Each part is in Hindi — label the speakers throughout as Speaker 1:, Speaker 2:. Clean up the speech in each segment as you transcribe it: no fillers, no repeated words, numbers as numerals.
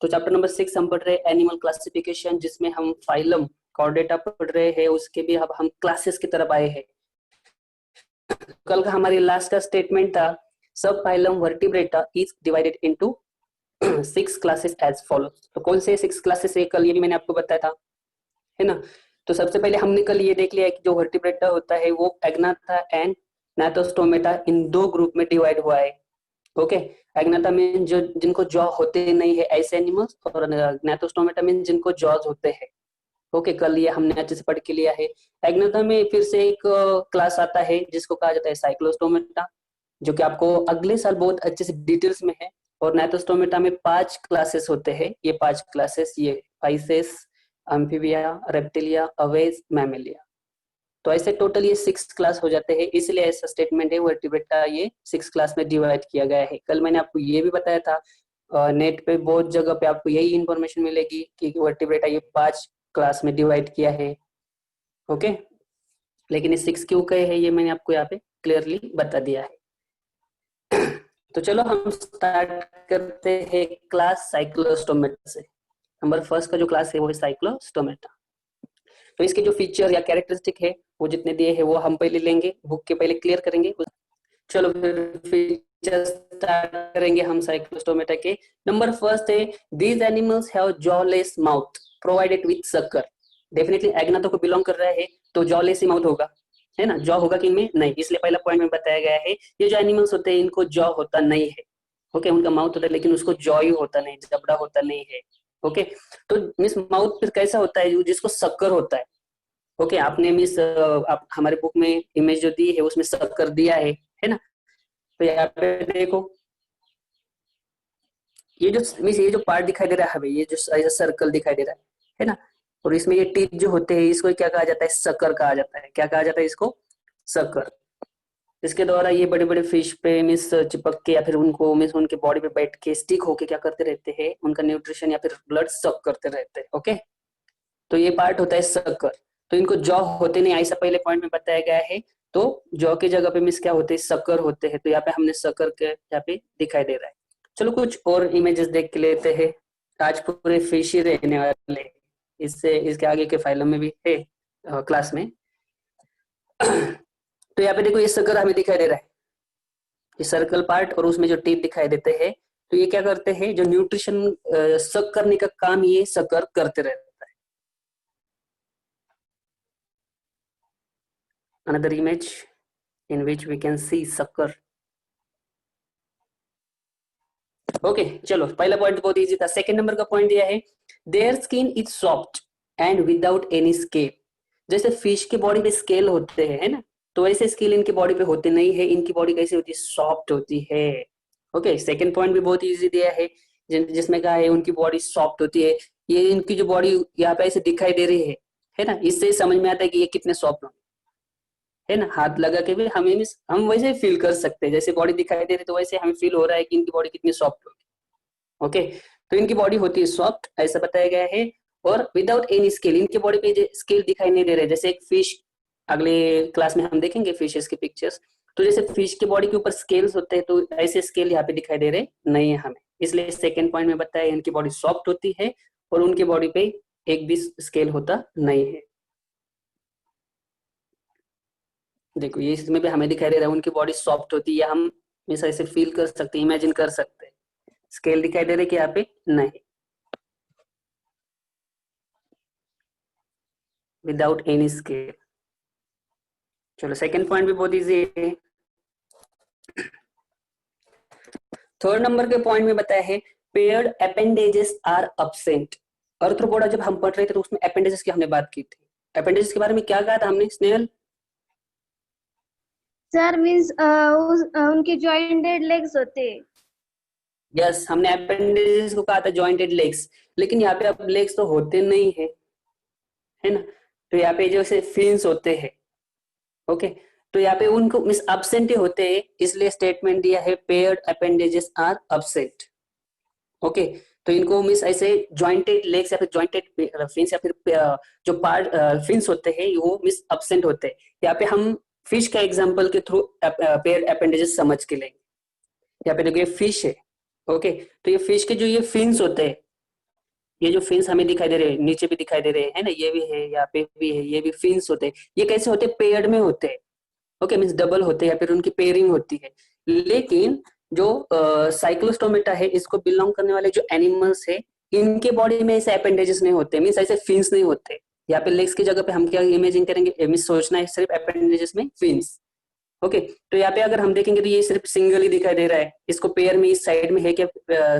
Speaker 1: तो चैप्टर नंबर 6 हम पढ़ रहे हैं एनिमल क्लासिफिकेशन, जिसमें हम फाइलम कॉर्डेटा पढ़ रहे हैं, उसके भी अब हम क्लासेस की तरफ आए हैं। कल का हमारी लास्ट का स्टेटमेंट था, subphylum vertebrata is divided into 6 classes as follows. तो कौन से 6 क्लासेस है, कल ये भी मैंने आपको बताया था, है ना। तो सबसे पहले हमने कल ये देख लिया कि जो वर्टिब्रेटा होता है वो एग्नाथा एंड नाथोस्टोमेटा इन 2 ग्रुप में डिवाइड हुआ है। ओके, एग्नाथा में जो जिनको जॉ होते नहीं है ऐसे एनिमल्स, और नाथोस्टोमेटा में जिनको जॉज होते हैं। ओके, कल ये हमने अच्छे से पढ़ के लिया है। एग्नाथा में फिर से एक क्लास आता है जिसको कहा जाता है साइक्लोस्टोमेटा, जो कि आपको अगले साल बहुत अच्छे से डिटेल्स में है। और नाथोस्टोमेटा में 5 क्लासेस होते हैं। ये 5 क्लासेस ये फाइसेस, अम्फीबिया, रेप्टिलिया, अवेज, मैमेलिया। तो ऐसे टोटल ये 6 क्लास हो जाते हैं, इसलिए ऐसा स्टेटमेंट है वर्टिब्रेटा ये 6 क्लास में डिवाइड किया गया है। कल मैंने आपको ये भी बताया था, नेट पे बहुत जगह पे आपको यही इंफॉर्मेशन मिलेगी कि वर्टिब्रेटा ये 5 क्लास में डिवाइड किया है। ओके, लेकिन ये 6 क्यों कहे है ये मैंने आपको यहाँ पे क्लियरली बता दिया है। तो चलो हम स्टार्ट करते हैं क्लास साइक्लोस्टोमेटा से। नंबर फर्स्ट का जो क्लास है वो है साइक्लोस्टोमेटा। तो इसके जो फीचर या कैरेक्टरिस्टिक है वो जितने दिए हैं वो हम पहले लेंगे, बुक के पहले क्लियर करेंगे। चलो फिर फीचर स्टार्ट करेंगे हम साइक्लोस्टोमेटा के। नंबर फर्स्ट है, these animals have jawless mouth provided with sucker. Definitely agnatha को बिलोंग कर रहा है तो जॉलेस ही माउथ होगा, है ना। जॉ होगा कि इनमें नहीं, इसलिए पहला पॉइंट में बताया गया है ये जो एनिमल्स होते हैं इनको जॉ होता नहीं है। ओके, उनका माउथ होता है लेकिन उसको जॉ ही होता नहीं, जबड़ा होता नहीं है। ओके, तो मिस माउथ फिर कैसा होता है जिसको शक्कर होता है। ओके, आपने मिस आप हमारे बुक में इमेज जो दी है उसमें शक्कर दिया है ना। तो यहाँ पे देखो ये जो मिस ये जो पार्ट दिखाई दे रहा है हमें, ये जो ऐसा सर्कल दिखाई दे रहा है ना। और इसमें ये टीथ जो होते हैं इसको क्या कहा जाता है, शक्कर कहा जाता है। क्या कहा जाता है इसको, शक्कर। इसके द्वारा ये बड़े बड़े फिश पे मिस चिपक के या फिर उनको मिस उनके बॉडी पे बैठ के स्टिक होके क्या करते रहते हैं, उनका न्यूट्रिशन या फिर ब्लड सक करते रहते हैं। ओके, तो ये पार्ट होता है शक्कर। तो इनको जॉ होते नहीं, ऐसा पहले पॉइंट में बताया गया है। तो जॉ की जगह पे मिस क्या होते हैं, शक्कर होते हैं। तो यहाँ पे हमने शक्कर के यहाँ पे दिखाई दे रहा है। चलो कुछ और इमेजेस देख के लेते हैं। आज पूरे फिश ही रहने वाले, इससे इसके आगे के फाइलों में भी है क्लास में। तो यहाँ पे देखो ये शक्कर हमें दिखाई दे रहा है, ये सर्कल पार्ट, और उसमें जो टीथ दिखाई देते हैं। तो ये क्या करते हैं, जो न्यूट्रिशन सक करने का काम ये शक्कर करते रहता है। Another image in which we can see sucker. Okay, चलो पहला पॉइंट बहुत इजी था। सेकंड नंबर का पॉइंट दिया है, their skin is soft and without any scale. जैसे फिश के बॉडी पे स्केल होते हैं, है ना, तो वैसे स्केल इनकी बॉडी पे होते नहीं है। इनकी बॉडी कैसी होती है, सॉफ्ट होती है। ओके, सेकंड पॉइंट भी बहुत इजी दिया है, जिसमें कहा है उनकी बॉडी सॉफ्ट होती है। ये इनकी जो बॉडी यहाँ पे ऐसे दिखाई दे रही है ना, इससे समझ में आता है कि ये कितने सॉफ्ट होंगे, है ना। हाथ लगा के भी हम वैसे फील कर सकते हैं, जैसे बॉडी दिखाई दे रही तो वैसे हमें फील हो रहा है कि इनकी बॉडी कितनी सॉफ्ट होगी। ओके, तो इनकी बॉडी होती है सॉफ्ट, ऐसा बताया गया है। और विदाउट एनी स्केल, इनकी बॉडी पे स्केल दिखाई नहीं दे रहे। जैसे एक फिश, अगले क्लास में हम देखेंगे फिशेस के पिक्चर्स। तो जैसे फिश के बॉडी के ऊपर स्केल्स होते हैं, तो ऐसे स्केल यहाँ पे दिखाई दे रहे नहीं है हमें, इसलिए सेकेंड पॉइंट में बताया इनकी बॉडी सॉफ्ट होती है और उनकी बॉडी पे एक भी स्केल होता नहीं है। देखो ये इसमें भी हमें दिखाई दे रहा है उनकी बॉडी सॉफ्ट होती है, हम हमेशा ऐसे फील कर सकते हैं, इमेजिन कर सकते हैं। स्केल दिखाई दे रहे कि यहाँ पे नहीं, विदाउट एनी स्केल। चलो सेकंड पॉइंट भी बहुत इजी है। थर्ड नंबर के पॉइंट में बताया है, paired appendages are absent. Arthropoda जब हम पढ़ रहे थे तो उसमें अपेंडेजेस की हमने बात की थी। अपेंडेजेस के बारे में क्या कहा था हमने स्नेहल?
Speaker 2: सर मींस उनके जॉइंटेड लेग्स होते हैं।
Speaker 1: यस, हमने अपेंडेजेस को कहा था जॉइंटेड लेग्स, लेकिन यहाँ पे अब लेग्स तो होते नहीं है ना। तो यहाँ पे जैसे फिन्स होते हैं। ओके, तो यहाँ पे उनको मिस अब्सेंट होते हैं, इसलिए स्टेटमेंट दिया है paired appendages are absent. Okay, तो इनको मिस ऐसे जॉइंटेड लेग्स या फिर जॉइंटेड फिन्स या फिर जो पार्ट फिन्स होते हैं वो मिस अब्सेंट होते हैं। यहाँ पे हम फिश का एग्जांपल के थ्रू पेयर्ड अपेंडेजेस समझ के लेंगे। यहाँ पे देखिए फिश है। ओके, तो ये फिश के जो ये फिन्स होते हैं, ये जो फिन्स हमें दिखाई दे रहे हैं, मीन्स ये भी दिखाई दे रहे हैं, है ना, ये भी है, यहाँ पे भी है, ये भी फिन्स होते हैं। ये कैसे होते हैं? पेयर्ड में होते हैं। ओके, मीन्स डबल होते हैं या फिर उनकी पेयरिंग होती है। लेकिन जो साइक्लोस्टोमेटा है, इसको बिलोंग करने वाले जो एनिमल्स है, इनके बॉडी में ऐसे अपेंडेजेस नहीं होते, मीन्स ऐसे फिन्स नहीं होते। यहाँ पे लेग्स की जगह पे हम क्या इमेजिन करेंगे, मीन्स सोचना है सिर्फ अपेंडेजेस में फिन्स। ओके, तो यहाँ पे अगर हम देखेंगे तो ये सिर्फ सिंगल ही दिखाई दे रहा है, इसको पेयर में इस साइड में है क्या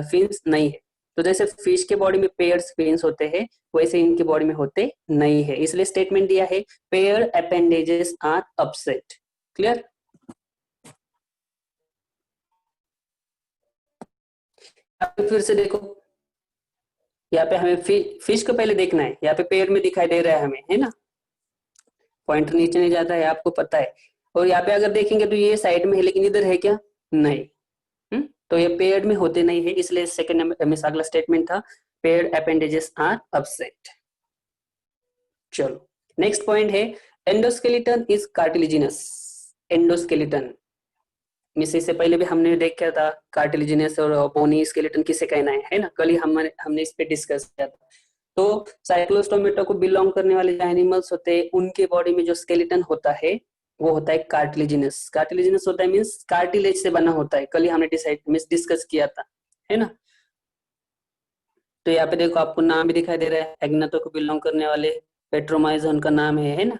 Speaker 1: फिन्स? नहीं है। तो जैसे फिश के बॉडी में पेयर्स फिन्स होते हैं, वैसे इनकी बॉडी में होते नहीं है, इसलिए स्टेटमेंट दिया है pair appendages are absent. Clear? फिर से देखो, यहाँ पे हमें फिश को पहले देखना है, यहाँ पे पेयर में दिखाई दे रहा है हमें, है ना, पॉइंटर नीचे नहीं जाता है, आपको पता है। और यहाँ पे अगर देखेंगे तो ये साइड में है, लेकिन इधर है क्या? नहीं। तो ये पेयर्ड में होते नहीं है, इसलिए सेकंड में अगला स्टेटमेंट था पेयर्ड अपेंडेजेस आर अपसेट। चलो नेक्स्ट पॉइंट है endoskeleton is cartilaginous. Endoskeleton miss, इससे पहले भी हमने देखा था कार्टिलिजिनस और बोनी स्केलेटन किसे कहना है ना, कल ही हमने इस पे डिस्कस किया था। तो साइक्लोस्टोमेटा को बिलोंग करने वाले जो एनिमल्स होते हैं, उनके बॉडी में जो स्केलेटन होता है वो होता है कार्टिलिजिनस। कार्टिलिजिनस होता है मीन्स कार्टिलेज से बना होता है, कल ही हमने डिस्कस किया था, है ना। तो यहाँ पे देखो आपको नाम भी दिखाई दे रहा है, एग्नाथो को बिलोंग करने वाले पेट्रोमाइजन का नाम है ना।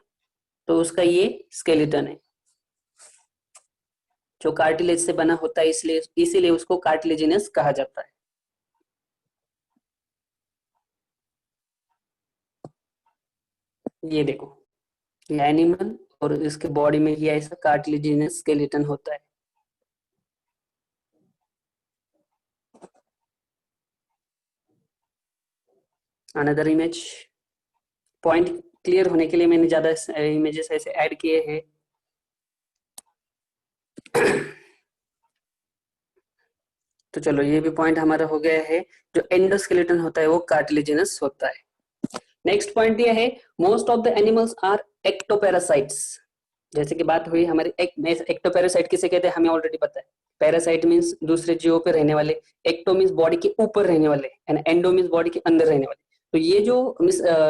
Speaker 1: तो उसका ये स्केलेटन है जो कार्टिलेज से बना होता है, इसलिए इसीलिए उसको कार्टिलेजिनस कहा जाता है। ये देखो, ये एनिमल और इसके बॉडी में ये ऐसा कार्टिलेजिनस स्केलेटन होता है। अनदर इमेज, पॉइंट क्लियर होने के लिए मैंने ज्यादा इमेजेस ऐसे ऐड किए हैं। तो चलो ये भी पॉइंट हमारा हो गया है, जो एंडोस्केलेटन होता है वो कार्टिलेजिनस होता है। नेक्स्ट पॉइंट ये है most of the animals are ectoparasites. जैसे कि बात हुई हमारी एक्टोपैरासाइट किसे कहते हैं, हमें ऑलरेडी पता है। पैरासाइट मींस दूसरे जीवों पे रहने वाले, एक्टो मींस बॉडी के ऊपर रहने वाले, एंड एंडो मींस बॉडी के अंदर रहने वाले। तो ये जो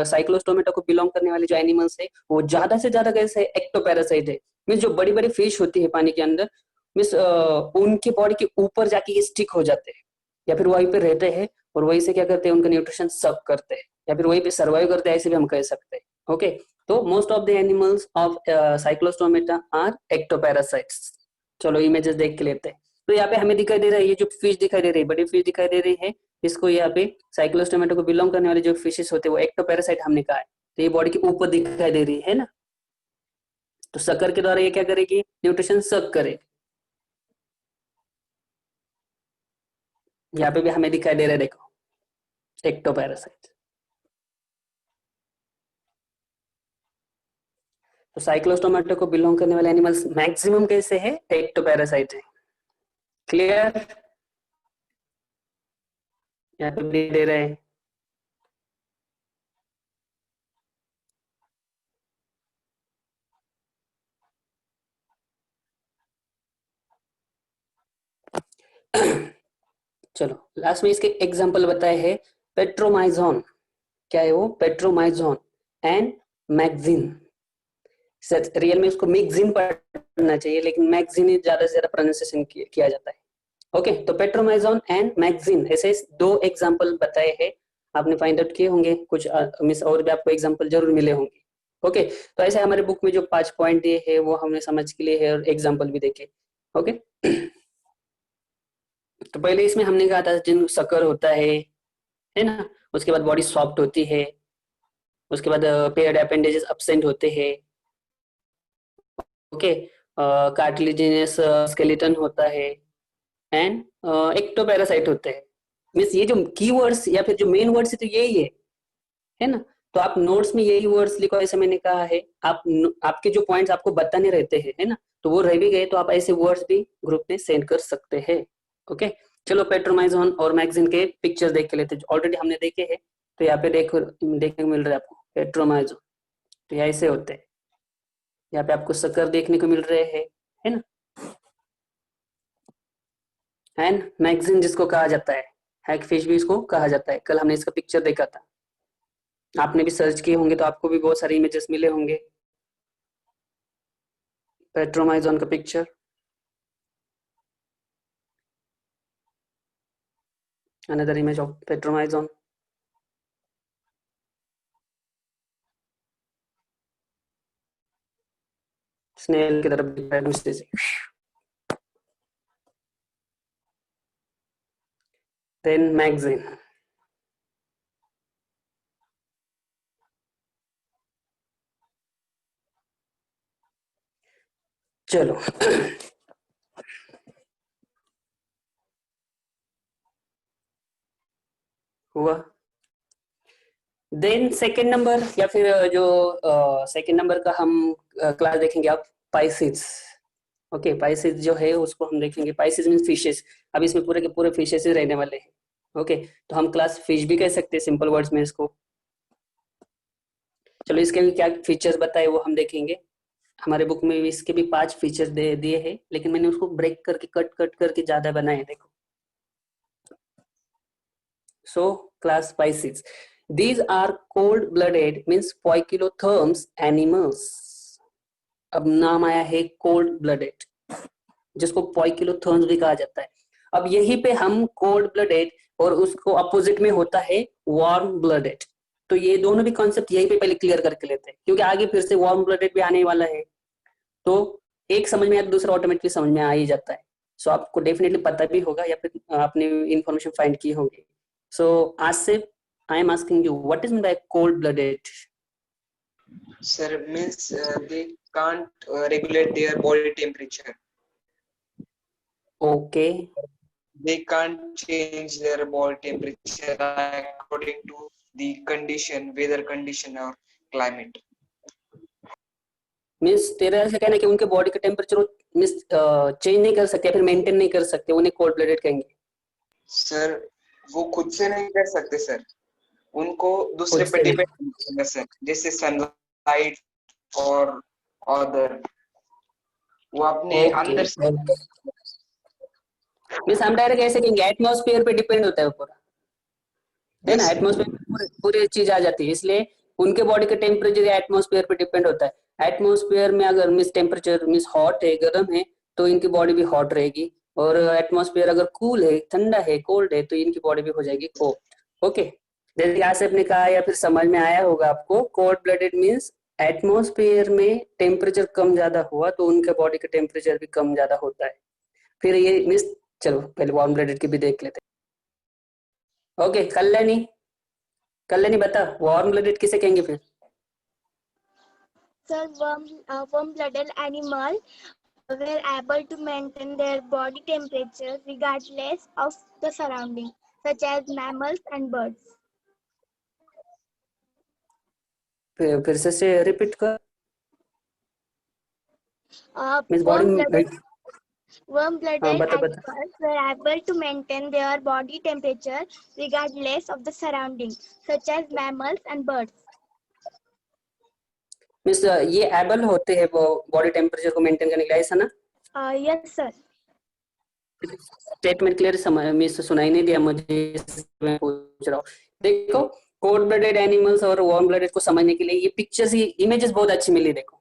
Speaker 1: साइक्लोस्टोमेटा को बिलोंग करने वाले जो एनिमल्स है, वो ज्यादा से ज्यादा कैसे एक्टोपैरासाइट है, मींस जो बड़ी बड़ी फिश होती है पानी के अंदर, मींस उनके बॉडी के ऊपर जाके ये स्टिक हो जाते हैं, या फिर वहीं पे रहते हैं और वहीं से क्या करते हैं, उनका न्यूट्रिशन सक करते हैं, या फिर वहीं पे सर्वाइव करते हैं, ऐसे भी हम कह सकते हैं। ओके, तो most of the animals of cyclostomata are ectoparasites. चलो इमेजेस देख के लेते हैं। तो यहाँ पे हमें दिखाई दे रहा है, ये जो फिश दिखाई दे रही है, बड़ी फिश दिखाई दे रही है, इसको यहाँ पे साइक्लोस्टोमेटा को बिलोंग करने वाले जो फिशेस होते हैं वो एक्टोपैरासाइट हमने कहा है। तो ये बॉडी के ऊपर दिखाई दे रही है ना, तो सकर के द्वारा ये क्या करेगी, न्यूट्रिशन सक करेगी। यहाँ पे भी हमें दिखाई दे रहा है, देखो एक्टोपैरासाइट। तो साइक्लोस्टोमेटा को बिलोंग करने वाले एनिमल्स मैक्सिमम कैसे है, एक्टोपैरासाइट है। क्लियर? यहाँ पे भी दे रहे हैं। चलो लास्ट में इसके एग्जांपल बताए हैं। पेट्रोमाइजोन, क्या है वो, पेट्रोमाइजोन एंड मैगजीन। रियल में उसको मैगजीन पढ़ना चाहिए, लेकिन मैगजीन ही ज्यादा से ज्यादा प्रोनाउंसिएशन किया जाता है। ओके, तो पेट्रोमाइजोन एंड मैगजीन, ऐसे दो एग्जांपल बताए हैं, आपने फाइंड आउट किए होंगे कुछ मिस, और भी आपको एग्जांपल जरूर मिले होंगे। ओके, तो ऐसे हमारे बुक में जो 5 पॉइंट दिए हैं वो हमने समझ के लिए है और एग्जांपल भी देखे। ओके, तो पहले इसमें हमने कहा था जिन शक्कर होता है ना, उसके बाद बॉडी सॉफ्ट होती है, उसके बाद पेयर्ड अपेंडेजेस एब्सेंट होते हैं। ओके, कार्टिलेजिनस स्केलेटन होता है एंड एक्टोपैरासाइट होते हैं। मीन्स ये जो कीवर्ड्स या फिर जो मेन वर्ड्स है तो यही है ना। तो आप नोट्स में यही वर्ड्स लिखो, ऐसे मैंने कहा है। आप आपके जो पॉइंट्स आपको बताने रहते हैं, है ना, तो वो रह भी गए तो आप ऐसे वर्ड्स भी ग्रुप में सेंड कर सकते हैं। ओके, चलो पेट्रोमाइजोन और मैगजीन के पिक्चर्स देख के लेते हैं, ऑलरेडी हमने देखे हैं। तो यहाँ पे देखो, देखने को मिल रहा है आपको पेट्रोमाइजोन, तो यहाँ ऐसे होते हैं। यहाँ पे आपको शक्कर देखने को मिल रहे हैं, है ना। एंड मैगजीन जिसको कहा जाता है, हैगफिश भी इसको कहा जाता है। कल हमने इसका पिक्चर देखा था, आपने भी सर्च किए होंगे तो आपको भी बहुत सारे इमेजेस मिले होंगे। पेट्रोमाइजोन का picture, another image of petromyzon. Snail की तरफ दिख रहा है। देन मैगजीन, चलो हुआ। देन सेकेंड नंबर या फिर जो सेकेंड नंबर का हम क्लास देखेंगे आप, पाइसिस। ओके, पाइसिस जो है उसको हम देखेंगे। Pisces mean fishes. अब इसमें पूरे के पूरे फिशेस ही रहने वाले हैं। ओके, तो हम क्लास फिश भी कह सकते हैं सिंपल वर्ड्स में इसको। चलो इसके भी क्या फीचर्स बताए वो हम देखेंगे। हमारे बुक में भी इसके भी 5 फीचर्स दे दिए हैं, लेकिन मैंने उसको ब्रेक करके कट करके ज्यादा बनाए, देखो। So class Pisces, these are cold-blooded means poikilotherms animals। अब नाम आया है कोल्ड ब्लडेड, जिसको पोइकिलोथर्म्स भी कहा जाता है। अब यहीं पे हम कोल्ड ब्लडेड और उसको अपोजिट में होता है वार्म ब्लडेड। तो ये दोनों भी कॉन्सेप्ट यहीं पे पहले क्लियर करके लेते हैं, क्योंकि आगे फिर से वार्म ब्लडेड भी आने वाला है। तो एक समझ में आया तो दूसरा ऑटोमेटिकली समझ में आ ही जाता है। सो आपको डेफिनेटली पता भी होगा या फिर आपने इंफॉर्मेशन फाइंड की होगी। सो Asif, I am asking you, what is meant by cold-blooded?
Speaker 3: Sir, means they can't regulate their body temperature.
Speaker 1: Okay.
Speaker 3: They can't change their body temperature according to the condition, weather condition or climate.
Speaker 1: Means तेरा ऐसा कहना है कि उनके बॉडी का टेम्परेचर मीन्स चेंज नहीं कर सकते या फिर मेंटेन नहीं कर सकते, उन्हें कोल्ड ब्लडेड कहेंगे।
Speaker 3: सर, वो खुद से नहीं कर सकते सर, उनको दूसरे पे डिपेंड करना सर, जैसे सनलाइट और अदर, वो अपने अंदर से।
Speaker 1: मीन्स हम डायरेक्ट ऐसे कहेंगे एटमॉस्फेयर पे डिपेंड होता है वो पूरा, है ना। एटमॉस्फेयर पूरी चीज आ जाती है, इसलिए उनके बॉडी का टेम्परेचर एटमॉस्फेयर पे डिपेंड होता है। एटमॉस्फेयर में अगर मिस टेम्परेचर मिस हॉट है, गर्म है, तो इनकी बॉडी भी हॉट रहेगी। और एटमॉस्फेयर अगर कूल है, ठंडा है, कोल्ड है, तो इनकी बॉडी भी हो जाएगी कोल्ड। ओके, जैसे आसिफ ने कहा या फिर समझ में आया होगा आपको, कोल्ड ब्लडेड मीन्स एटमॉस्फेयर में टेम्परेचर कम ज्यादा हुआ तो उनके बॉडी का टेम्परेचर भी कम ज्यादा होता है। फिर ये मीन्स, चलो पहले वार्म ब्लडेड की भी देख लेते हैं। ओके, कल्याणी बता, वार्म ब्लडेड किसे कहेंगे फिर?
Speaker 2: Sir, warm-blooded animal were able to maintain their body temperature regardless of the surrounding, such as mammals and birds.
Speaker 1: फिर से रिपीट कर। Means body
Speaker 2: Warm-blooded animals were able to maintain their body temperature regardless of the surrounding, such as mammals and birds.
Speaker 1: Means ये एबल होते हैं वो बॉडी टेम्परेचर को मेंटेन करने के लिए, ऐसा ना?
Speaker 2: Yes, sir.
Speaker 1: स्टेटमेंट क्लियर समझ मींस सुनाई नहीं दिया मुझे, मैं पूछ रहा हूँ। देखो, कोल्ड ब्लडेड एनिमल्स और वार्म ब्लडेड को समझने के लिए ये पिक्चर्स, ये इमेजेस बहुत अच्छी मिली। देखो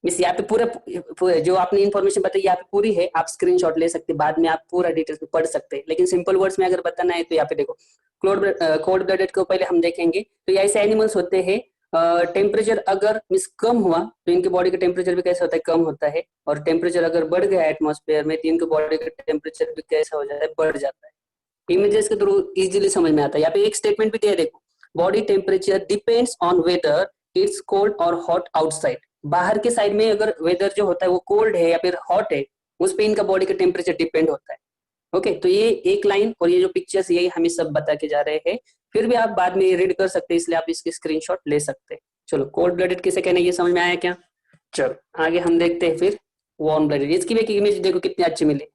Speaker 1: मिस, यहाँ पे पूरा जो आपने इन्फॉर्मेशन बताई यहाँ पे पूरी है, आप स्क्रीनशॉट ले सकते हैं, बाद में आप पूरा डिटेल्स में पढ़ सकते हैं, लेकिन सिंपल वर्ड्स में अगर बताना है तो यहाँ पे देखो, कोल्ड ब्लडेड को पहले हम देखेंगे। तो ये ऐसे एनिमल्स होते हैं, टेम्परेचर अगर मिस कम हुआ तो इनके बॉडी का टेम्परेचर भी कैसा होता है, कम होता है। और टेम्परेचर अगर बढ़ गया एटमॉस्फेयर में तो इनके बॉडी का टेम्परेचर भी कैसा हो जाता है, बढ़ जाता है। इमेजेस के थ्रू इजीली समझ में आता है। यहाँ पे एक स्टेटमेंट भी दिया, देखो, body temperature depends on whether it's cold और हॉट आउटसाइड। बाहर के साइड में अगर वेदर जो होता है वो कोल्ड है या फिर हॉट है, उस पे इनका बॉडी का टेम्परेचर डिपेंड होता है। ओके, तो ये एक लाइन और ये जो पिक्चर्स यही हमें सब बता के जा रहे हैं। फिर भी आप बाद में रीड कर सकते हैं, इसलिए आप इसके स्क्रीनशॉट ले सकते हैं। चलो, कोल्ड ब्लडेड किसे कहना है ये समझ में आया क्या? चलो आगे हम देखते हैं फिर वार्म ब्लडेड। इसकी भी एक इमेज देखो कितनी अच्छी मिली,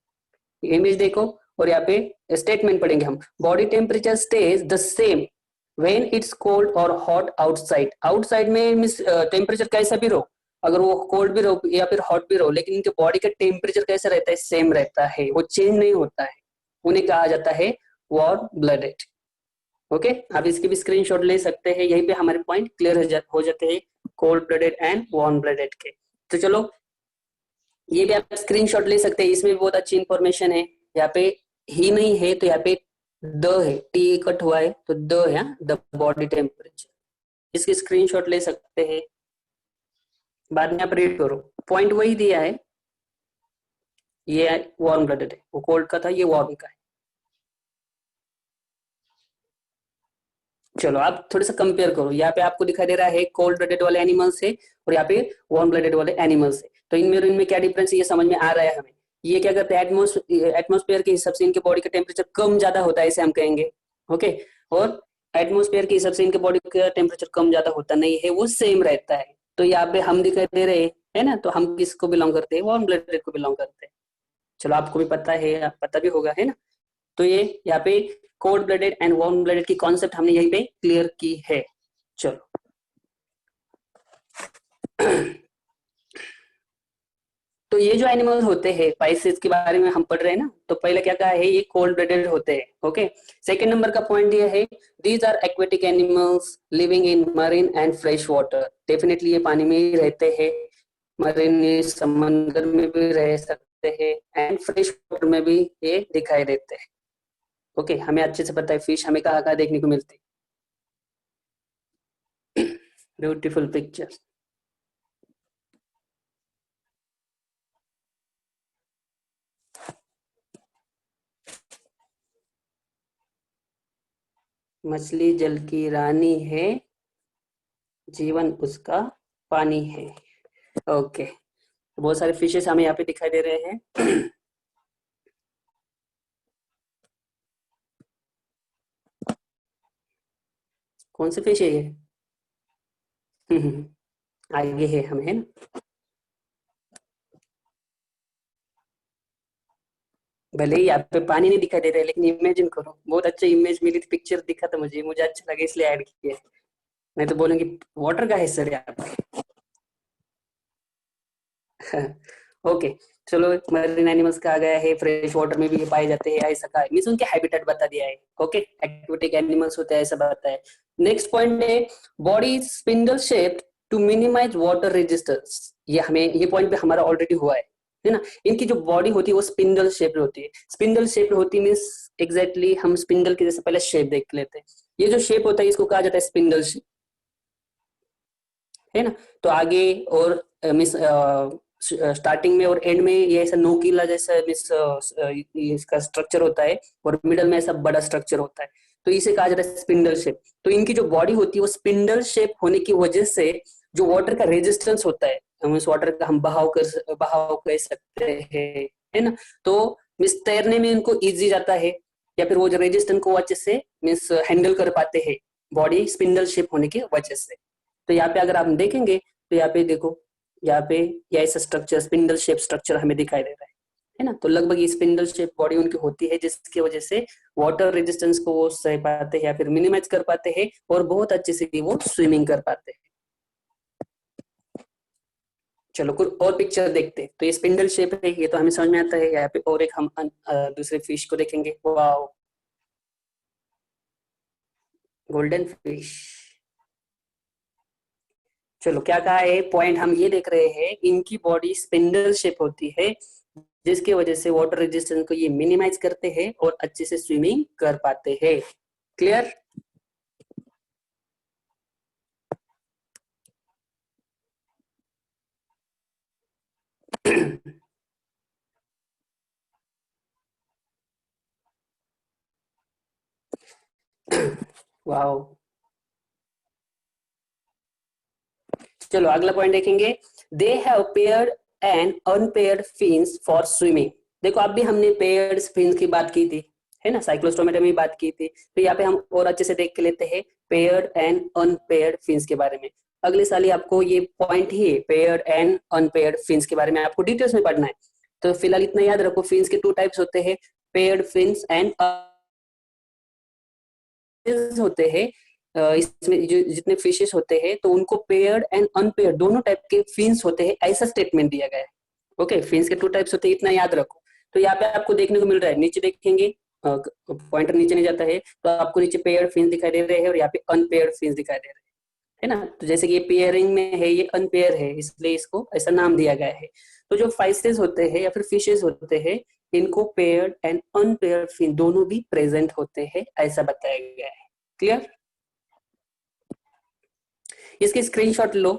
Speaker 1: इमेज देखो, और यहाँ पे स्टेटमेंट पढ़ेंगे हम। Body temperature stage the same when it's cold और हॉट आउटसाइड। आउटसाइड में मींस टेम्परेचर कैसा भी रहो, अगर वो कोल्ड भी रहो या फिर हॉट भी रहो, लेकिन इनके बॉडी का टेम्परेचर कैसा रहता है, सेम रहता है, वो चेंज नहीं होता है। उन्हें कहा जाता है वार्म ब्लडेड। ओके, आप इसकी भी स्क्रीनशॉट ले सकते हैं, यहीं पे हमारे पॉइंट क्लियर हो जाते हैं cold blooded and warm blooded के। तो चलो ये भी आप स्क्रीनशॉट ले सकते हैं, इसमें भी बहुत अच्छी इंफॉर्मेशन है। यहाँ पे ही नहीं है तो यहाँ पे द है, टी कट हुआ है तो द है, द बॉडी टेम्परेचर, इसकी स्क्रीनशॉट ले सकते हैं, बाद में आप रीड करो, पॉइंट वही दिया है। ये वार्म ब्लडेड है, वो कोल्ड का था, ये वार्म का है। चलो आप थोड़ा सा कंपेयर करो, यहाँ पे आपको दिखाई दे रहा है कोल्ड ब्लडेड वाले एनिमल्स है और यहाँ पे वार्म ब्लडेड वाले एनिमल्स है, तो इनमें क्या डिफरेंस है ये समझ में आ रहा है हमें। ये क्या करते हैं, एटमोस्फेयर के हिसाब से इनके बॉडी का टेम्परेचर कम ज्यादा होता है, इसे हम कहेंगे। ओके, और एटमोस्फेयर के हिसाब से इनके बॉडी का टेम्परेचर कम ज्यादा होता नहीं है, वो सेम रहता है। तो यहाँ पे हम दिखाई दे रहे हैं ना, तो हम किसको बिलोंग करते हैं, वार्म ब्लडेड को बिलोंग करते हैं। चलो आपको भी पता है, पता भी होगा, है ना। तो ये यहाँ पे cold blooded and warm blooded की कॉन्सेप्ट हमने यहीं पे क्लियर की है। चलो तो ये जो एनिमल्स होते हैं पाइसेस के बारे में हम पढ़ रहे हैं ना, तो पहले क्या कहा है, ये कोल्ड ब्लडेड होते हैं। ओके, सेकंड नंबर का पॉइंट ये है, these are aquatic animals living in marine and fresh water. Definitely ये पानी में ही रहते हैं, मरीन समंदर में भी रह सकते हैं एंड फ्रेश वाटर में भी ये दिखाई देते हैं। ओके, हमें अच्छे से पता है फिश हमें कहाँ कहाँ देखने को मिलती है। Beautiful picture. मछली जल की रानी है, जीवन उसका पानी है। ओके, बहुत सारे फिशेस हमें यहाँ पे दिखाई दे रहे हैं। कौन से फिश है ये? आगे है हम, है ना। भले ही यहाँ पे पानी नहीं दिखाई दे रहा है, लेकिन इमेजिन करो, बहुत अच्छा इमेज मिली थी, पिक्चर दिखा था मुझे अच्छा लगा इसलिए ऐड किया है। नहीं तो बोलेंगे वाटर का है सर यहाँ पे। ओके, चलो मरीन एनिमल्स कहा गया है, फ्रेश वाटर में भी ये पाए जाते हैं, ऐसा कहा मींस उनके हैबिटेट बता दिया है। ओके, एक्वेटिक एनिमल्स होते हैं ऐसा बताया है। नेक्स्ट पॉइंट है, body spindle shaped to minimize water resistance. ये हमें ये पॉइंट पे हमारा ऑलरेडी हुआ है ना। इनकी जो बॉडी होती है वो स्पिंडल शेप होती है। स्पिंडल शेप होती है मींस एग्जैक्टली हम स्पिंडल के जैसे पहले शेप देख लेते हैं। ये जो शेप होता है इसको कहा जाता है स्पिंडल शेप, है ना। तो आगे और मिस स्टार्टिंग में और एंड में ये ऐसा नोकीला जैसा मिस इसका स्ट्रक्चर होता है और मिडल में ऐसा बड़ा स्ट्रक्चर होता है, तो इसे कहा जाता है स्पिंडल शेप। तो इनकी जो बॉडी होती है वो स्पिंडल शेप होने की वजह से जो वाटर का रेजिस्टेंस होता है, हम इस वाटर का हम बहाव कह सकते हैं, है ना। तो मिस तैरने में इनको इजी जाता है, या फिर वो जो रेजिस्टेंस को अच्छे से मिस हैंडल कर पाते हैं बॉडी स्पिंडल शेप होने की वजह से। तो यहाँ पे अगर आप देखेंगे तो यहाँ पे देखो, यहाँ पे ये ऐसा स्ट्रक्चर स्पिंडल शेप स्ट्रक्चर हमें दिखाई दे रहा है ना। तो लगभग ये स्पिंडल शेप बॉडी उनकी होती है, जिसकी वजह से वाटर रेजिस्टेंस को वो सह पाते हैं या फिर मिनिमाइज कर पाते हैं और बहुत अच्छे से वो स्विमिंग कर पाते हैं। चलो कुछ और पिक्चर देखते हैं। तो ये स्पिंडल शेप है, ये तो हमें समझ में आता है। यहाँ पे और एक हम दूसरे फिश को देखेंगे, वाओ, गोल्डन फिश। चलो क्या कहा है पॉइंट, हम ये देख रहे हैं इनकी बॉडी स्पिंडल शेप होती है, जिसकी वजह से वाटर रेजिस्टेंस को ये मिनिमाइज करते हैं और अच्छे से स्विमिंग कर पाते हैं। क्लियर? वाओ, चलो अगला पॉइंट देखेंगे, they have paired and unpaired fins for swimming. देखो अब भी हमने पेयर्ड फिन्स की बात की थी, है ना, साइक्लोस्टोमेटा में बात की थी। तो यहाँ पे हम और अच्छे से देख के लेते हैं पेयर्ड एंड अनपेयर्ड फिन्स के बारे में। अगले साल ही आपको ये point he paired and unpaired fins के बारे में आपको डिटेल्स में पढ़ना है। तो फिलहाल इतना याद रखो, फिन्स के 2 टाइप्स होते हैं, पेयर्ड फिन्स एंड होते हैं। इसमें जो जितने फिशेस होते हैं तो उनको पेयर्ड एंड अनपेयर्ड दोनों टाइप के फिन्स होते हैं, ऐसा स्टेटमेंट दिया गया है। ओके, फिन्स के 2 टाइप्स होते हैं, इतना याद रखो। तो यहाँ पे आपको देखने को मिल रहा है, नीचे देखेंगे पॉइंटर नीचे नहीं जाता है तो आपको नीचे पेयर्ड फिन्स दिखाई दे रहे हैं और यहाँ पे अनपेयर्ड फिन्स दिखाई दे रहे हैं, है ना। तो जैसे कि ये पेयरिंग में है, ये अनपेयर है, इसलिए इसको ऐसा नाम दिया गया है। तो जो फाइसेस होते हैं या फिर फिशेस होते हैं, इनको पेयर्ड एंड अनपेयर्ड फिन दोनों भी प्रेजेंट होते हैं, ऐसा बताया गया है। क्लियर? इसके स्क्रीनशॉट लो,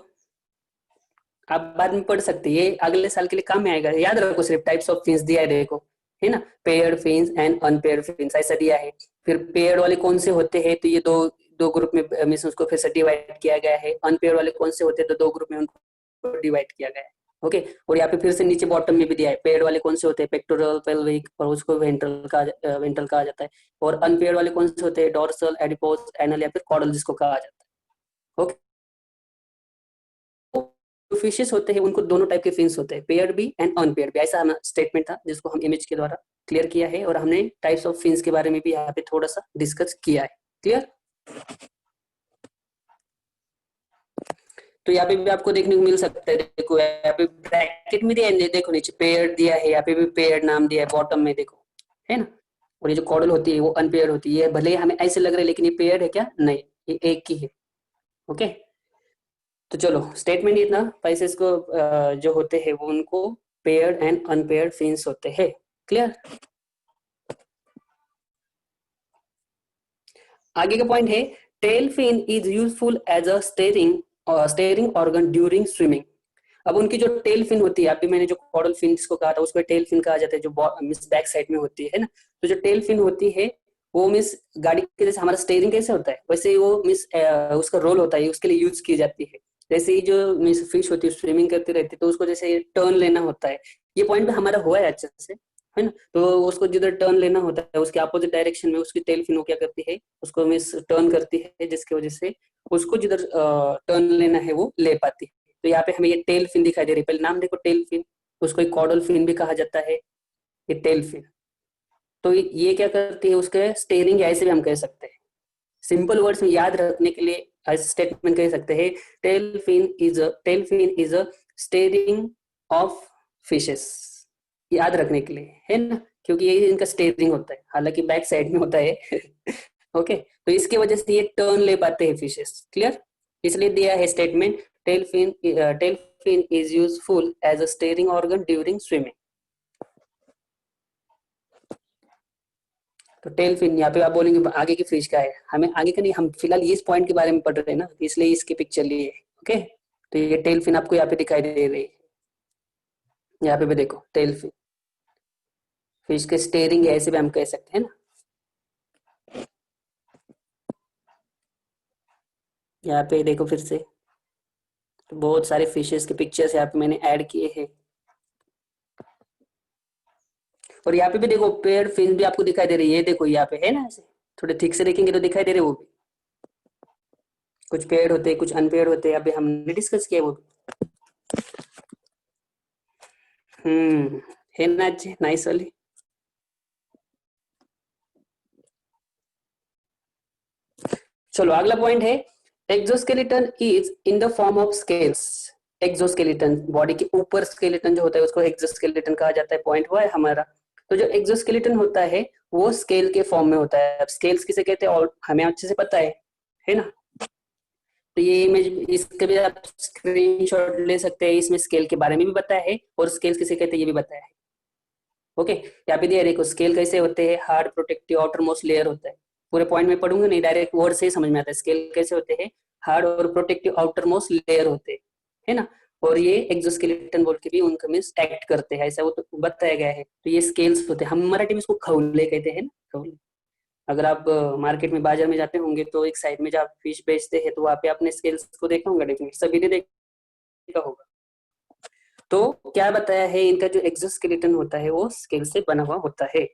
Speaker 1: आप बाद में पढ़ सकते हैं, ये अगले साल के लिए काम में आएगा। याद रखो, सिर्फ टाइप्स ऑफ फिन्स दिया है देखो, है ना, paired fins and unpaired fins ऐसा दिया है। फिर पेयर्ड वाले कौन से होते हैं, तो ये दो दो ग्रुप में मींस उसको फिर से डिवाइड किया गया है। अनपेयर्ड वाले कौन से होते हैं, तो दो ग्रुप में उनको डिवाइड किया गया है। ओके, और यहाँ पे फिर से नीचे बॉटम में भी दिया है, पेयर्ड वाले कौन से होते हैं, पेक्टोरल, पेल्विक, और उसको वेंट्रल कहा जाता है। और अनपेयर्ड वाले कौन से होते हैं, डोर्सल, एडिपोज, एनल या फिर कॉर्डल जिसको कहा जाता है। ओके, जो फिशेस होते हैं उनको दोनों टाइप के फिन्स होते हैं, पेयर्ड भी एंड अनपेयर्ड भी, ऐसा हमारा स्टेटमेंट था जिसको हम इमेज के द्वारा क्लियर किया है। और हमने टाइप्स ऑफ फिन्स के बारे में भी यहाँ पे थोड़ा सा डिस्कस किया है। क्लियर? तो यहाँ पे भी आपको देखने को मिल सकता है, देखो यहाँ पे ब्रैकेट में दिया है, देखो नीचे पेयर्ड दिया है, यहाँ पे भी पेयर्ड नाम दिया है बॉटम में, देखो, है ना। और ये जो कॉर्डल होती है वो अनपेयर्ड होती है, भले ही हमें ऐसे लग रहा है लेकिन ये पेयर्ड है क्या, नहीं, ये एक ही है। ओके, तो चलो स्टेटमेंट इतना, स्पाइसेस को जो होते हैं वो उनको पेयर्ड एंड अनपेयर्ड फिन्स होते हैं। क्लियर? आगे का पॉइंट है, tail fin is useful as a steering organ during swimming. अब उनकी जो टेल फिन होती है, अभी मैंने जो कॉर्डल फिन जिसको कहा था उसको टेल फिन कहा जाता है, जो मिस बैक साइड में होती है ना। तो जो टेल फिन होती है वो मिस गाड़ी के जैसे हमारा स्टेयरिंग कैसे होता है वैसे ही वो मिस उसका रोल होता है, उसके लिए यूज की जाती है। जैसे ही जो मिस फिश होती है स्विमिंग करती रहती है तो उसको जैसे टर्न लेना होता है, ये पॉइंट पे हमारा हुआ है अच्छे से, है ना। तो उसको जिधर टर्न लेना होता है उसके अपोजिट डायरेक्शन में उसकी टेल फिन क्या करती है, उसको मिस टर्न करती है, जिसकी वजह से उसको जिधर टर्न लेना है वो ले पाती है। तो यहाँ पे हमें ये टेल फिन दिखाई दे रही है, पहले नाम देखो टेल फिन, उसको एक कॉर्डल फिन भी कहा जाता है, ये टेल फिन। तो ये क्या करती है, उसके स्टेयरिंग ऐसे भी हम कह सकते हैं, सिंपल वर्ड्स में याद रखने के लिए ऐसे स्टेटमेंट कह सकते हैं, tail fin is a steering of fishes, याद रखने के लिए, है ना, क्योंकि ये इनका स्टेयरिंग होता है, हालांकि बैक साइड में होता है। ओके, तो इसकी वजह से ये टर्न ले पाते हैं फिशेस। क्लियर? इसलिए दिया है statement, tail fin is useful as a steering organ during swimming. तो टेल फिन यहाँ पे आप बोलेंगे आगे की फिश का है, हमें आगे का नहीं, हम फिलहाल इस पॉइंट के बारे में पढ़ रहे हैं ना, इसलिए इसकी पिक्चर लिए। ओके, तो ये टेल फिन आपको यहाँ पे दिखाई दे रही है, यहाँ पे भी देखो टेल फिन, फिश के स्टेयरिंग ऐसे भी हम कह सकते हैं ना। यहाँ पे देखो फिर से, तो बहुत सारे फिशेस के पिक्चर्स यहाँ पे मैंने ऐड किए हैं। और यहाँ पे भी देखो पेड़ फिन भी आपको दिखाई दे रही है, देखो यहाँ पे है ना, ऐसे थोड़े ठीक से देखेंगे तो दिखाई दे रहे वो भी, कुछ पेड़ होते हैं कुछ अनपेड़ होते हैं, अभी हमने डिस्कस किया वो भी। है ना जी, नाइस वाली। चलो अगला पॉइंट है, exoskeleton is in the form of scales. Exoskeleton body के ऊपर स्केलेटन जो होता है उसको एक्सोस्केलेटन कहा जाता है, पॉइंट हुआ है हमारा। तो जो एक्सोस्केलेटन होता है वो स्केल के फॉर्म में होता है। अब स्केल्स किसे कहते हैं और हमें अच्छे से पता है ना। तो ये इमेज, इसके भी आप स्क्रीनशॉट ले सकते हैं, इसमें स्केल के बारे में भी बताया है और स्केल किसे कहते हैं ये भी बताया है। ओके, यहाँ पे दिया देखो स्केल कैसे होते हैं, hard protective outer most layer होता है, पूरे पॉइंट में पढ़ूंगा नहीं, डायरेक्ट वर्ड से ही समझ में आता है। स्केल कैसे होते हैं, हार्ड और प्रोटेक्टिव आउटर मोस्ट लेयर होते हैं, है ना। और ये एक्सोस्केलेटन बोल के भी उनका मींस एक्ट करते हैं, ऐसा वो तो बताया गया है। तो ये स्केल्स होते हैं, हम मराठी में इसको खौले कहते हैं ना, खौले। अगर आप मार्केट में बाजार में जाते होंगे तो एक साइड में जब आप फिश बेचते हैं तो वहाँ पे आपने स्केल्स को देखा होगा, डेफिनेटली सभी ने देखा होगा। तो क्या बताया है, इनका जो एक्सोस्केलेटन होता है वो स्केल से बना हुआ होता है।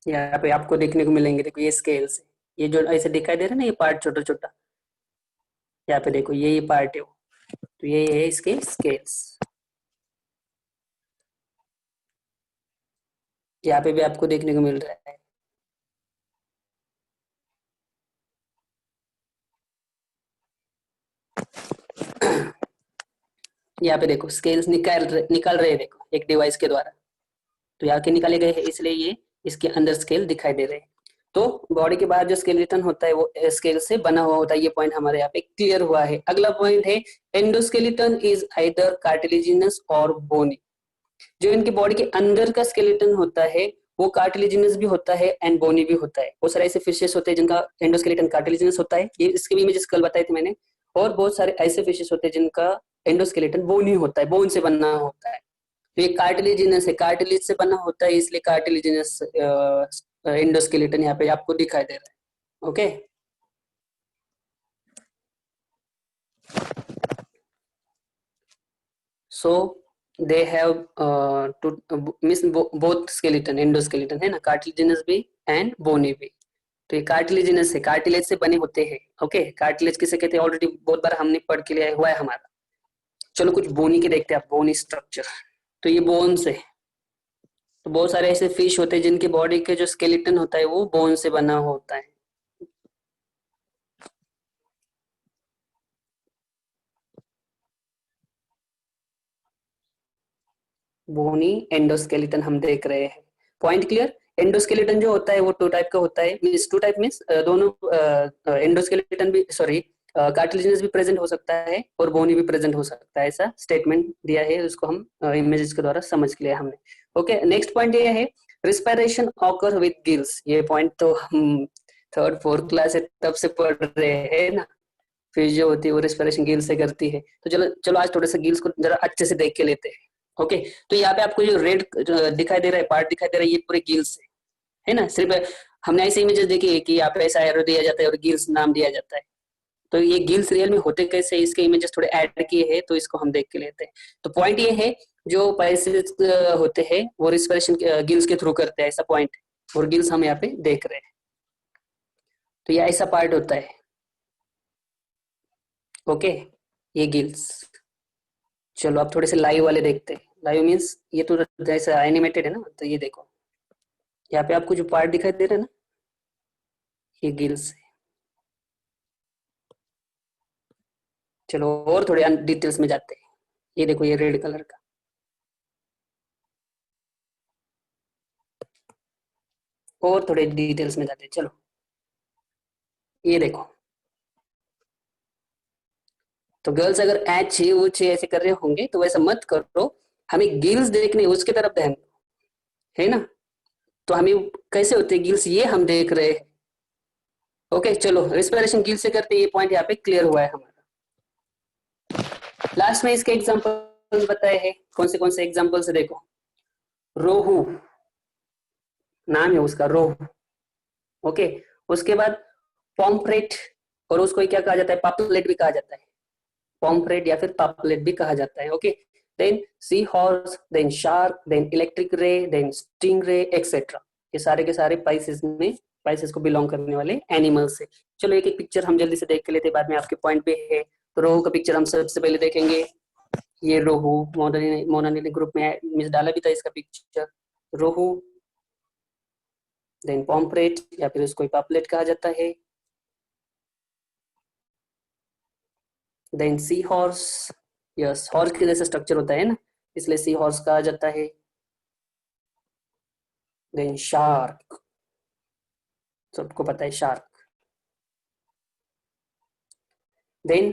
Speaker 1: यहाँ पे आपको देखने को मिलेंगे, देखो ये स्केल्स है, ये जो ऐसे दिखाई दे रहा है ना, ये पार्ट छोटा छोटा, यहाँ पे देखो ये पार्ट है वो, तो ये है इसके स्केल्स। यहाँ पे भी आपको देखने को मिल रहा है। यहाँ पे देखो स्केल्स निकाल रहे हैं, देखो एक डिवाइस के द्वारा, तो यहाँ के निकाले गए हैं, इसलिए ये इसके अंदर स्केल दिखाई दे रहे हैं। तो बॉडी के बाहर जो स्केलेटन होता है वो स्केल से बना हुआ होता है। ये पॉइंट हमारे यहाँ पे क्लियर हुआ है। अगला पॉइंट है एंडोस्केलेटन इज आइदर कार्टिलेजिनस और बोनी। जो इनकी बॉडी के अंदर का स्केलेटन होता है वो कार्टिलेजिनस भी होता है एंड बोनी भी होता है। बहुत सारे ऐसे फिशेस होते हैं जिनका एंडोस्केलेटन कार्टिलेजिनस होता है, ये इसके भी इमेजेस कल बताए थे मैंने। और बहुत सारे ऐसे फिशेस होते हैं जिनका एंडोस्केलेटन बोनी होता है, बोन से बना होता है। तो ये कार्टिलेजिनस है, कार्टिलेज से बना होता है, इसलिए कार्टिलेजिनस एंडोस्केलेटन यहाँ पे आपको दिखाई दे रहा है। Okay, so they have two means both skeleton, endoskeleton है ना, कार्टिलेजिनस भी एंड बोनी भी। तो ये कार्टिलेजिनस है, कार्टिलेज से बने होते हैं। ओके, कार्टिलेज किसे कहते हैं ऑलरेडी बहुत बार हमने पढ़ के लिया हुआ है हमारा। चलो कुछ बोनी के देखते हैं आप, बोनी स्ट्रक्चर। तो ये बोन्स है। तो बहुत सारे ऐसे फिश होते हैं जिनकी बॉडी के जो स्केलेटन होता है वो बोन से बना होता है। बोनी एंडोस्केलेटन हम देख रहे हैं। Point clear? एंडोस्केलेटन जो होता है वो टू टाइप का होता है, मींस टू टाइप मींस दोनों एंडोस्केलेटन भी सॉरी कार्टिलेजिनस भी प्रेजेंट हो सकता है और बोनी भी प्रेजेंट हो सकता है, ऐसा स्टेटमेंट दिया है, उसको हम इमेजेस के द्वारा समझ लिया हमने। ओके, नेक्स्ट पॉइंट ये है रिस्पिरेशन ऑकर विद गिल्स। ये पॉइंट तो हम थर्ड फोर्थ क्लास से तब से पढ़ रहे हैं ना, फिश जो होती है वो रिस्पिरेशन गिल्स से करती है। तो चलो चलो आज थोड़े से गिल्स को जरा अच्छे से देख के लेते हैं। ओके, तो यहाँ पे आपको जो रेड दिखाई दे रहा है, पार्ट दिखाई दे रहा है, ये पूरे गिल्स है ना। सिर्फ हमने ऐसे इमेजेस देखी है कि यहाँ पे ऐसा एरो दिया जाता है और गिल्स नाम दिया जाता है। तो ये गिल्स रियल में होते कैसे, इसके इमेजेस थोड़े ऐड किए हैं, तो इसको हम देख के लेते हैं। तो पॉइंट ये है जो पैसेज होते हैं वो रिस्पिरेशन गिल्स के थ्रू करते हैं, ऐसा पॉइंट है, और गिल्स हम यहाँ पे देख रहे हैं। तो ये ऐसा पार्ट होता है। ओके, ये गिल्स। चलो अब थोड़े से लाइव वाले देखते हैं। लाइव मीन्स ये तो जैसा एनिमेटेड है ना, तो ये देखो यहाँ पे आपको जो पार्ट दिखाई दे रहा है ना, ये गिल्स है। चलो और थोड़े डिटेल्स में जाते हैं। ये देखो ये रेड कलर का, और थोड़े डिटेल्स में जाते हैं। चलो ये देखो, तो गर्ल्स अगर ऐसे ऊंचे ऐसे कर रहे होंगे तो वैसा मत करो, हमें गिल्स देखने उसके तरफ ध्यान दो, है ना। तो हमें कैसे होते हैं गिल्स, ये हम देख रहे हैं। ओके, चलो रिस्पिरेशन गिल्स से करते हैं, ये पॉइंट यहाँ पे क्लियर हुआ है हमारा। लास्ट में इसके एग्जांपल बताए हैं, कौन से एग्जांपल से देखो। रोहू नाम है उसका, रोहू। ओके, उसके बाद पॉम्फ्रेट, और उसको क्या कहा जाता है, पापलेट भी कहा जाता है। पॉम्फ्रेट या फिर पापलेट भी कहा जाता है। Okay, then seahorse, then shark, then electric ray, then stingray etcetera. ये सारे के सारे पाइसेस को बिलोंग करने वाले एनिमल्स है। चलो एक एक पिक्चर हम जल्दी से देख के लेते हैं, बाद में आपके पॉइंट पे है। तो रोहू का पिक्चर हम सबसे पहले देखेंगे। ये रोहू, मोना ने ग्रुप में मिस डाला भी था इसका पिक्चर। रोहू, देन पॉम्फ्रेट या फिर उसको पापलेट कहा जाता है, then sea horse, yes horse के जैसा स्ट्रक्चर होता है ना, इसलिए सी हॉर्स कहा जाता है। देन शार्क, सबको पता है शार्क। देन